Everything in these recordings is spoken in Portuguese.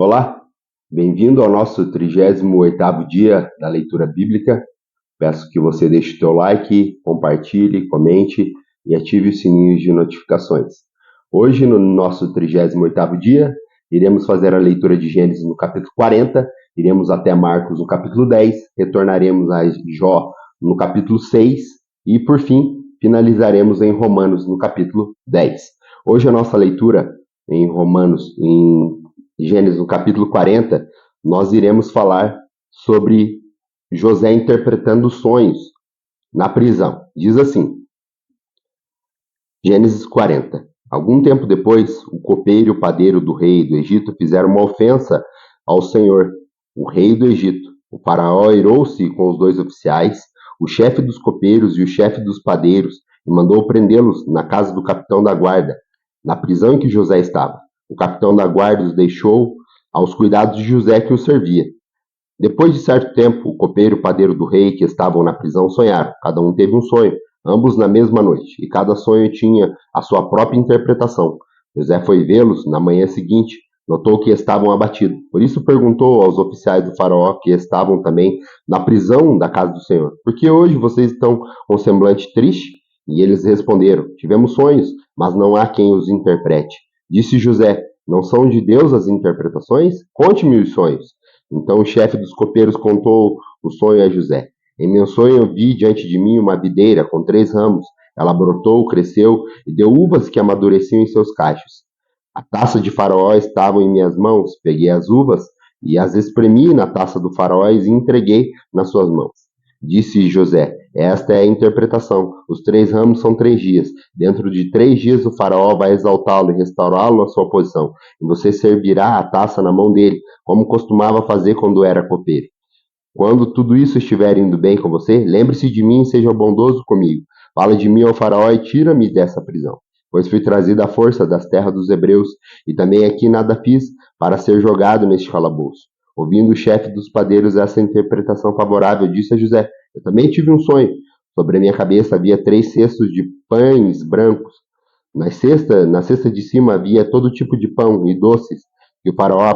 Olá, bem-vindo ao nosso 38º dia da leitura bíblica. Peço que você deixe o teu like, compartilhe, comente e ative os sininhos de notificações. Hoje, no nosso 38º dia, iremos fazer a leitura de Gênesis no capítulo 40, iremos até Marcos no capítulo 10, retornaremos a Jó no capítulo 6 e, por fim, finalizaremos em Romanos no capítulo 10. Hoje a nossa leitura em Gênesis, no capítulo 40, nós iremos falar sobre José interpretando sonhos na prisão. Diz assim, Gênesis 40. Algum tempo depois, o copeiro e o padeiro do rei do Egito fizeram uma ofensa ao Senhor, o rei do Egito. O faraó irou-se com os dois oficiais, o chefe dos copeiros e o chefe dos padeiros, e mandou prendê-los na casa do capitão da guarda, na prisão em que José estava. O capitão da guarda os deixou aos cuidados de José, que o servia. Depois de certo tempo, o copeiro e o padeiro do rei, que estavam na prisão, sonharam. Cada um teve um sonho, ambos na mesma noite, e cada sonho tinha a sua própria interpretação. José foi vê-los na manhã seguinte, notou que estavam abatidos. Por isso perguntou aos oficiais do faraó, que estavam também na prisão da casa do Senhor: por que hoje vocês estão com semblante triste? E eles responderam: tivemos sonhos, mas não há quem os interprete. Disse José: não são de Deus as interpretações? Conte-me os sonhos. Então o chefe dos copeiros contou o sonho a José. Em meu sonho eu vi diante de mim uma videira com 3 ramos. Ela brotou, cresceu e deu uvas que amadureciam em seus cachos. A taça de faraó estava em minhas mãos. Peguei as uvas e as espremi na taça do faraó e entreguei nas suas mãos. Disse José: esta é a interpretação. Os 3 ramos são 3 dias. Dentro de 3 dias o faraó vai exaltá-lo e restaurá-lo à sua posição. E você servirá a taça na mão dele, como costumava fazer quando era copeiro. Quando tudo isso estiver indo bem com você, lembre-se de mim e seja bondoso comigo. Fala de mim ao faraó e tira-me dessa prisão, pois fui trazido à força das terras dos hebreus, e também aqui nada fiz para ser jogado neste calabouço. Ouvindo o chefe dos padeiros essa interpretação favorável, disse a José: eu também tive um sonho. Sobre a minha cabeça havia 3 cestos de pães brancos. Na cesta de cima havia todo tipo de pão e doces que o faraó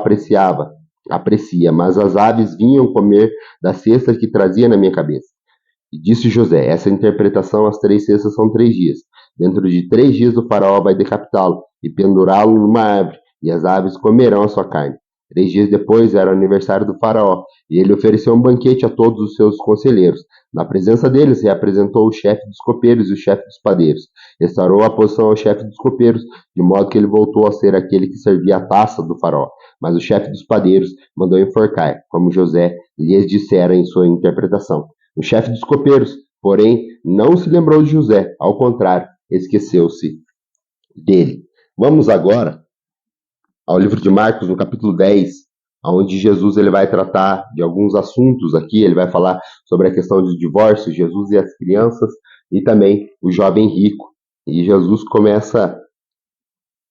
aprecia, mas as aves vinham comer da cesta que trazia na minha cabeça. E disse José: essa interpretação, as 3 cestas são 3 dias. Dentro de 3 dias o faraó vai decapitá-lo e pendurá-lo numa árvore, e as aves comerão a sua carne. 3 dias depois era o aniversário do faraó, e ele ofereceu um banquete a todos os seus conselheiros. Na presença deles, reapresentou o chefe dos copeiros e o chefe dos padeiros. Restaurou a posição ao chefe dos copeiros, de modo que ele voltou a ser aquele que servia a taça do faraó. Mas o chefe dos padeiros mandou enforcar, como José lhes dissera em sua interpretação. O chefe dos copeiros, porém, não se lembrou de José, ao contrário, esqueceu-se dele. Vamos agora ao livro de Marcos, no capítulo 10, onde Jesus ele vai tratar de alguns assuntos aqui. Ele vai falar sobre a questão de divórcio, Jesus e as crianças, e também o jovem rico. E Jesus começa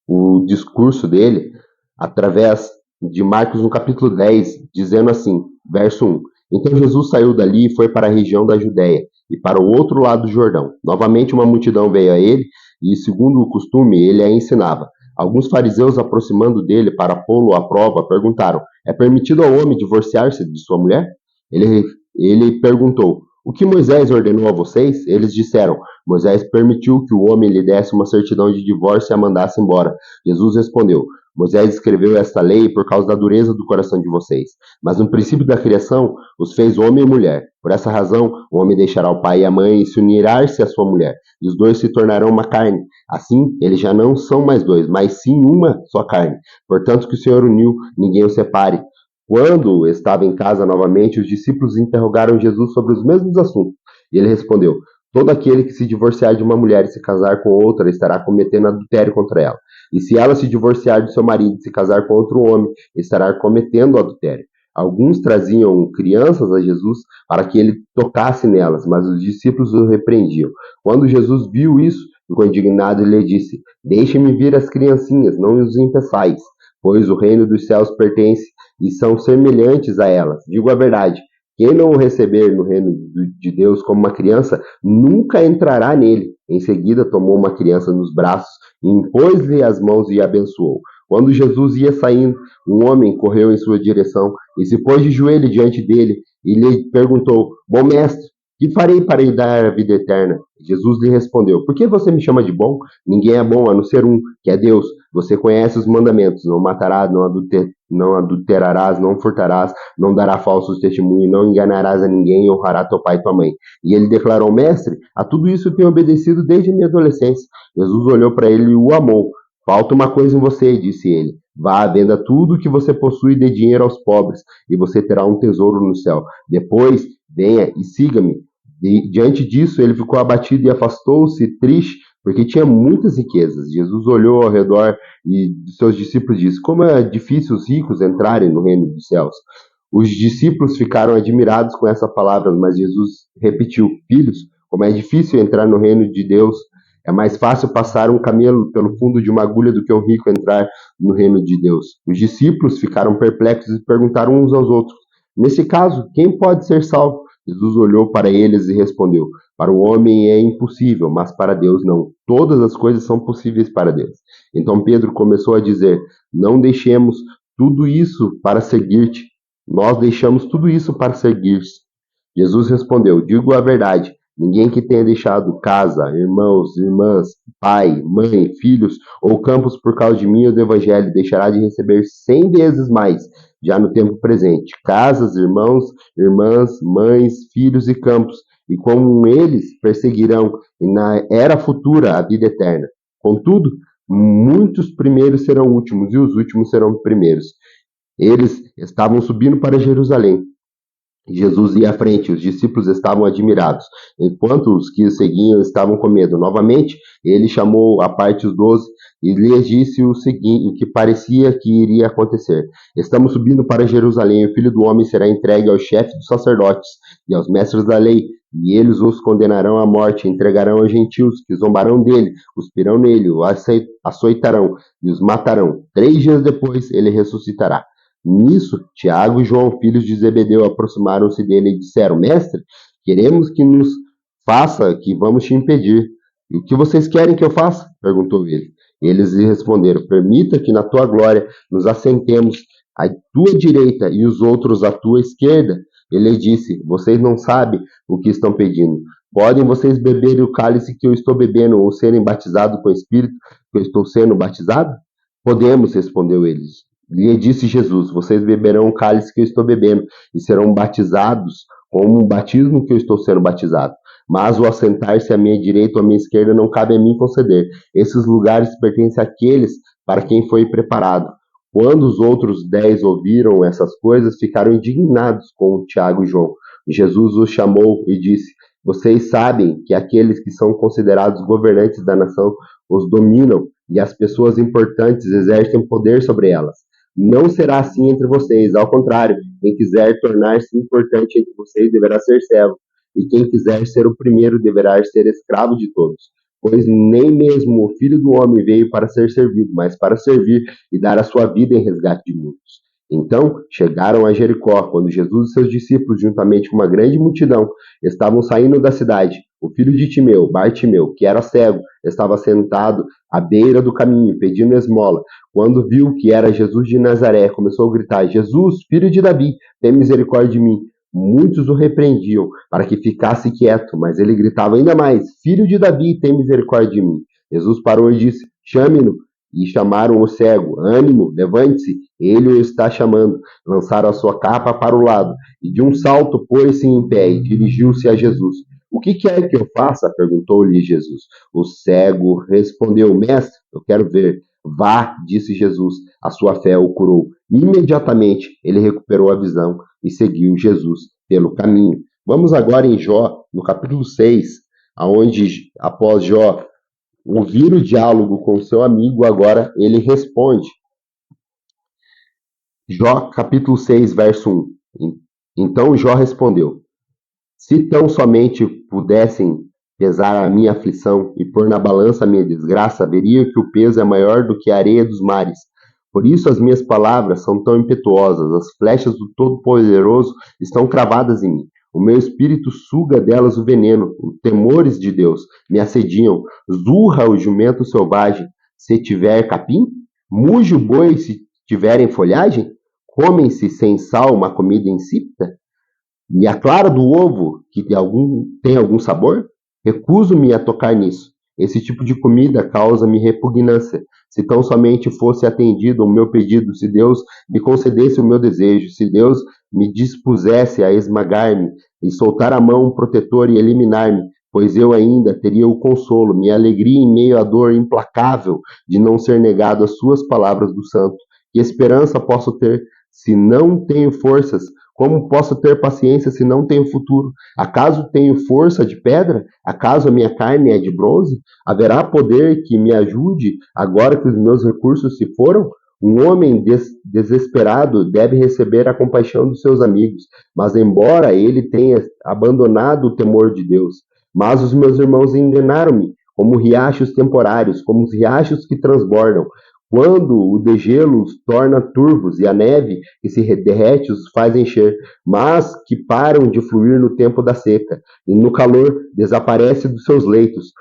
o discurso dele através de Marcos, no capítulo 10, dizendo assim, verso 1. Então Jesus saiu dali e foi para a região da Judéia e para o outro lado do Jordão. Novamente uma multidão veio a ele e, segundo o costume, ele a ensinava. Alguns fariseus, aproximando dele para pô-lo à prova, perguntaram: é permitido ao homem divorciar-se de sua mulher? Ele perguntou: o que Moisés ordenou a vocês? Eles disseram: Moisés permitiu que o homem lhe desse uma certidão de divórcio e a mandasse embora. Jesus respondeu: Moisés escreveu esta lei por causa da dureza do coração de vocês. Mas no princípio da criação, os fez homem e mulher. Por essa razão, o homem deixará o pai e a mãe e se unirá-se à sua mulher. E os dois se tornarão uma carne. Assim, eles já não são mais 2, mas sim uma só carne. Portanto, que o Senhor uniu, ninguém o separe. Quando estava em casa novamente, os discípulos interrogaram Jesus sobre os mesmos assuntos. E ele respondeu: todo aquele que se divorciar de uma mulher e se casar com outra estará cometendo adultério contra ela. E se ela se divorciar de seu marido e se casar com outro homem, estará cometendo adultério. Alguns traziam crianças a Jesus para que ele tocasse nelas, mas os discípulos o repreendiam. Quando Jesus viu isso, ficou indignado e lhe disse: deixem-me vir as criancinhas, não os impeçais, pois o reino dos céus pertence e são semelhantes a elas. Digo a verdade: quem não o receber no reino de Deus como uma criança, nunca entrará nele. Em seguida, tomou uma criança nos braços, impôs-lhe as mãos e abençoou. Quando Jesus ia saindo, um homem correu em sua direção e se pôs de joelho diante dele e lhe perguntou: Bom mestre, que farei para lhe dar a vida eterna? Jesus lhe respondeu: Por que você me chama de bom? Ninguém é bom a não ser um, que é Deus. Você conhece os mandamentos: não matarás, não adulterarás, não furtarás, não dará falsos testemunhos, não enganarás a ninguém e honrará teu pai e tua mãe. E ele declarou: Mestre, a tudo isso eu tenho obedecido desde a minha adolescência. Jesus olhou para ele e o amou. Falta uma coisa em você, disse ele. Vá, venda tudo o que você possui e dê dinheiro aos pobres, e você terá um tesouro no céu. Depois, venha e siga-me. Diante disso, ele ficou abatido e afastou-se, triste, porque tinha muitas riquezas. Jesus olhou ao redor e seus discípulos disse: Como é difícil os ricos entrarem no reino dos céus. Os discípulos ficaram admirados com essa palavra, mas Jesus repetiu: Filhos, como é difícil entrar no reino de Deus. É mais fácil passar um camelo pelo fundo de uma agulha do que um rico entrar no reino de Deus. Os discípulos ficaram perplexos e perguntaram uns aos outros: Nesse caso, quem pode ser salvo? Jesus olhou para eles e respondeu: Para o homem é impossível, mas para Deus não. Todas as coisas são possíveis para Deus. Então Pedro começou a dizer: Não deixemos tudo isso para seguir-te. Nós deixamos tudo isso para seguir-te. Jesus respondeu: Digo a verdade. Ninguém que tenha deixado casa, irmãos, irmãs, pai, mãe, filhos ou campos por causa de mim ou do evangelho deixará de receber 100 vezes mais, já no tempo presente, casas, irmãos, irmãs, mães, filhos e campos, e como eles perseguirão e na era futura a vida eterna. Contudo, muitos primeiros serão últimos e os últimos serão primeiros. Eles estavam subindo para Jerusalém. Jesus ia à frente, os discípulos estavam admirados, enquanto os que o seguiam estavam com medo. Novamente, ele chamou à parte os 12 e lhes disse o seguinte, o que parecia que iria acontecer: Estamos subindo para Jerusalém, e o Filho do Homem será entregue ao chefe dos sacerdotes e aos mestres da lei, e eles os condenarão à morte, entregarão aos gentios, que zombarão dele, cuspirão nele, o açoitarão e os matarão. 3 dias depois, ele ressuscitará. Nisso, Tiago e João, filhos de Zebedeu, aproximaram-se dele e disseram: Mestre, queremos que nos faça, que vamos te impedir. E o que vocês querem que eu faça? Perguntou ele. Eles lhe responderam: Permita que na tua glória nos assentemos à tua direita e os outros à tua esquerda. Ele disse: Vocês não sabem o que estão pedindo. Podem vocês beber o cálice que eu estou bebendo ou serem batizados com o Espírito que eu estou sendo batizado? Podemos, respondeu eles. Lhe disse Jesus: Vocês beberão o cálice que eu estou bebendo e serão batizados com o batismo que eu estou sendo batizado. Mas o assentar-se à minha direita ou à minha esquerda não cabe a mim conceder. Esses lugares pertencem àqueles para quem foi preparado. Quando os outros 10 ouviram essas coisas, ficaram indignados com Tiago e João. Jesus os chamou e disse: Vocês sabem que aqueles que são considerados governantes da nação os dominam e as pessoas importantes exercem poder sobre elas. Não será assim entre vocês, ao contrário, quem quiser tornar-se importante entre vocês deverá ser servo, e quem quiser ser o primeiro deverá ser escravo de todos. Pois nem mesmo o Filho do Homem veio para ser servido, mas para servir e dar a sua vida em resgate de muitos. Então chegaram a Jericó, quando Jesus e seus discípulos, juntamente com uma grande multidão, estavam saindo da cidade. O filho de Timeu, Bartimeu, que era cego, estava sentado à beira do caminho, pedindo esmola. Quando viu que era Jesus de Nazaré, começou a gritar: Jesus, filho de Davi, tem misericórdia de mim. Muitos o repreendiam para que ficasse quieto, mas ele gritava ainda mais: Filho de Davi, tem misericórdia de mim. Jesus parou e disse: Chame-no. E chamaram o cego: Ânimo, levante-se, ele o está chamando. Lançaram a sua capa para o lado, e de um salto pôs-se em pé e dirigiu-se a Jesus. O que quer que eu faça? Perguntou-lhe Jesus. O cego respondeu: Mestre, eu quero ver. Vá, disse Jesus, a sua fé o curou. Imediatamente ele recuperou a visão e seguiu Jesus pelo caminho. Vamos agora em Jó, no capítulo 6, aonde após Jó ouvir o diálogo com seu amigo, agora ele responde. Jó, capítulo 6, verso 1. Então Jó respondeu: Se tão somente pudessem pesar a minha aflição e pôr na balança a minha desgraça, veria que o peso é maior do que a areia dos mares. Por isso as minhas palavras são tão impetuosas, as flechas do Todo-Poderoso estão cravadas em mim. O meu espírito suga delas o veneno, os temores de Deus me assediam. Zurra o jumento selvagem, se tiver capim? Muge o boi se tiverem folhagem? Comem-se sem sal uma comida insípida? E a clara do ovo, que tem algum sabor? Recuso-me a tocar nisso. Esse tipo de comida causa-me repugnância. Se tão somente fosse atendido o meu pedido, se Deus me concedesse o meu desejo, se Deus me dispusesse a esmagar-me e soltar a mão protetora e eliminar-me, pois eu ainda teria o consolo, minha alegria em meio à dor implacável de não ser negado às suas palavras do santo. Que esperança posso ter se não tenho forças? Como posso ter paciência se não tenho futuro? Acaso tenho força de pedra? Acaso a minha carne é de bronze? Haverá poder que me ajude agora que os meus recursos se foram? Um homem desesperado deve receber a compaixão dos seus amigos, mas embora ele tenha abandonado o temor de Deus, mas os meus irmãos enganaram-me, como riachos temporários, como os riachos que transbordam. Quando o degelo os torna turvos e a neve que se derrete os faz encher, mas que param de fluir no tempo da seca, e no calor desaparece dos seus leitos.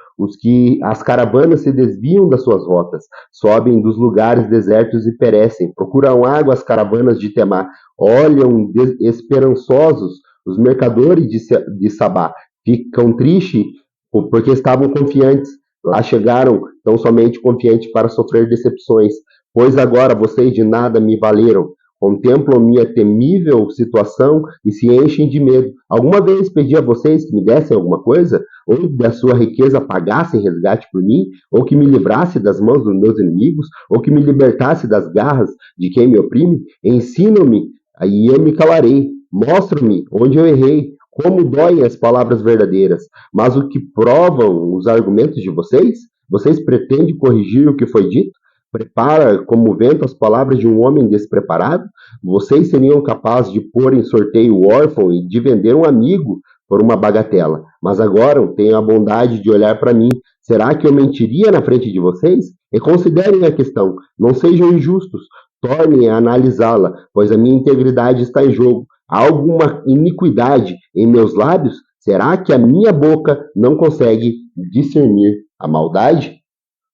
As caravanas se desviam das suas rotas, sobem dos lugares desertos e perecem, procuram água as caravanas de Temá, olham esperançosos os mercadores de Sabá, ficam tristes porque estavam confiantes. Lá chegaram tão somente confiantes para sofrer decepções, pois agora vocês de nada me valeram. Contemplam minha temível situação e se enchem de medo. Alguma vez pedi a vocês que me dessem alguma coisa? Ou da sua riqueza pagassem resgate por mim? Ou que me livrasse das mãos dos meus inimigos? Ou que me libertasse das garras de quem me oprime? Ensinam-me e eu me calarei. Mostram-me onde eu errei, como doem as palavras verdadeiras. Mas o que provam os argumentos de vocês? Vocês pretendem corrigir o que foi dito? Prepara como vento as palavras de um homem despreparado? Vocês seriam capazes de pôr em sorteio o órfão e de vender um amigo por uma bagatela. Mas agora tenham a bondade de olhar para mim. Será que eu mentiria na frente de vocês? Reconsiderem a questão. Não sejam injustos. Tornem a analisá-la, pois a minha integridade está em jogo. Há alguma iniquidade em meus lábios? Será que a minha boca não consegue discernir a maldade?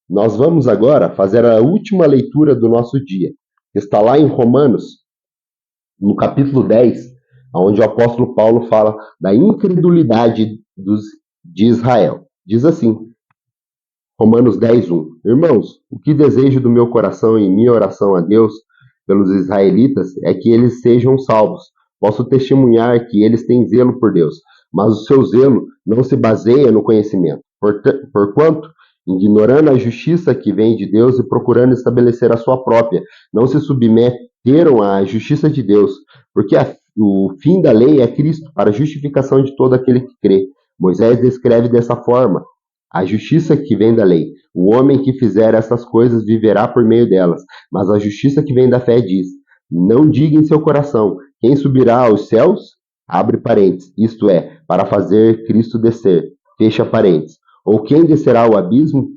Nós vamos agora fazer a última leitura do nosso dia. Está lá em Romanos, no capítulo 10, onde o apóstolo Paulo fala da incredulidade de Israel. Diz assim, Romanos 10:1. Irmãos, o que desejo do meu coração e minha oração a Deus pelos israelitas é que eles sejam salvos. Posso testemunhar que eles têm zelo por Deus, mas o seu zelo não se baseia no conhecimento. Porquanto, ignorando a justiça que vem de Deus e procurando estabelecer a sua própria, não se submeteram à justiça de Deus, porque o fim da lei é Cristo, para a justificação de todo aquele que crê. Moisés descreve dessa forma a justiça que vem da lei. O homem que fizer essas coisas viverá por meio delas. Mas a justiça que vem da fé diz: não diga em seu coração, quem subirá aos céus? Abre parênteses, isto é, para fazer Cristo descer. Fecha parênteses. Ou quem descerá ao abismo?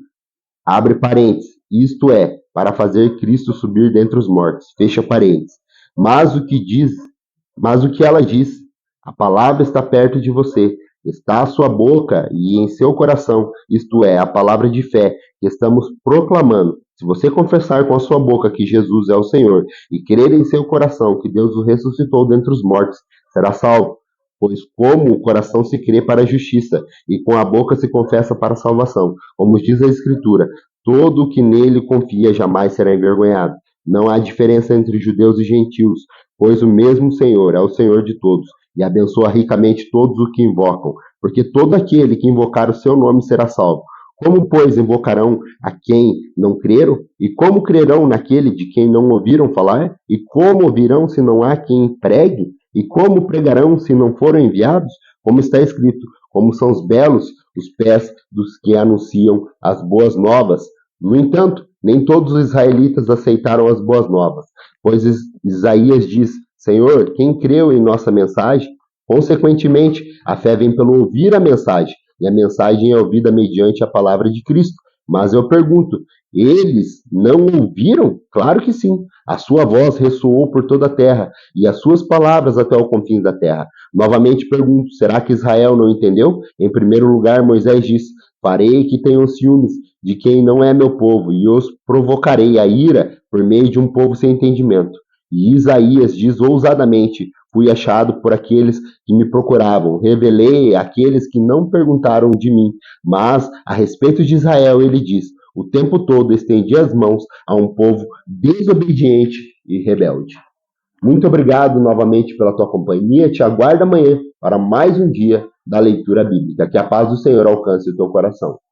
Abre parênteses, isto é, para fazer Cristo subir dentre os mortos. Fecha parênteses. Mas o que ela diz? A palavra está perto de você, está à sua boca e em seu coração, isto é, a palavra de fé que estamos proclamando. Se você confessar com a sua boca que Jesus é o Senhor e crer em seu coração que Deus o ressuscitou dentre os mortos, será salvo. Pois como o coração se crê para a justiça e com a boca se confessa para a salvação. Como diz a Escritura, todo o que nele confia jamais será envergonhado. Não há diferença entre judeus e gentios, pois o mesmo Senhor é o Senhor de todos e abençoa ricamente todos os que invocam, porque todo aquele que invocar o seu nome será salvo. Como, pois, invocarão a quem não creram? E como crerão naquele de quem não ouviram falar? E como ouvirão se não há quem pregue? E como pregarão se não foram enviados? Como está escrito, como são os belos os pés dos que anunciam as boas novas. No entanto, nem todos os israelitas aceitaram as boas novas, pois Isaías diz: Senhor, quem creu em nossa mensagem? Consequentemente, a fé vem pelo ouvir a mensagem, e a mensagem é ouvida mediante a palavra de Cristo. Mas eu pergunto, eles não ouviram? Claro que sim. A sua voz ressoou por toda a terra, e as suas palavras até o confins da terra. Novamente pergunto, será que Israel não entendeu? Em primeiro lugar, Moisés diz, Farei que tenham ciúmes de quem não é meu povo, e os provocarei a ira por meio de um povo sem entendimento. E Isaías diz ousadamente: fui achado por aqueles que me procuravam, revelei àqueles que não perguntaram de mim. Mas, a respeito de Israel, ele diz: o tempo todo estendi as mãos a um povo desobediente e rebelde. Muito obrigado novamente pela tua companhia. Te aguardo amanhã para mais um dia da leitura bíblica. Que a paz do Senhor alcance o teu coração.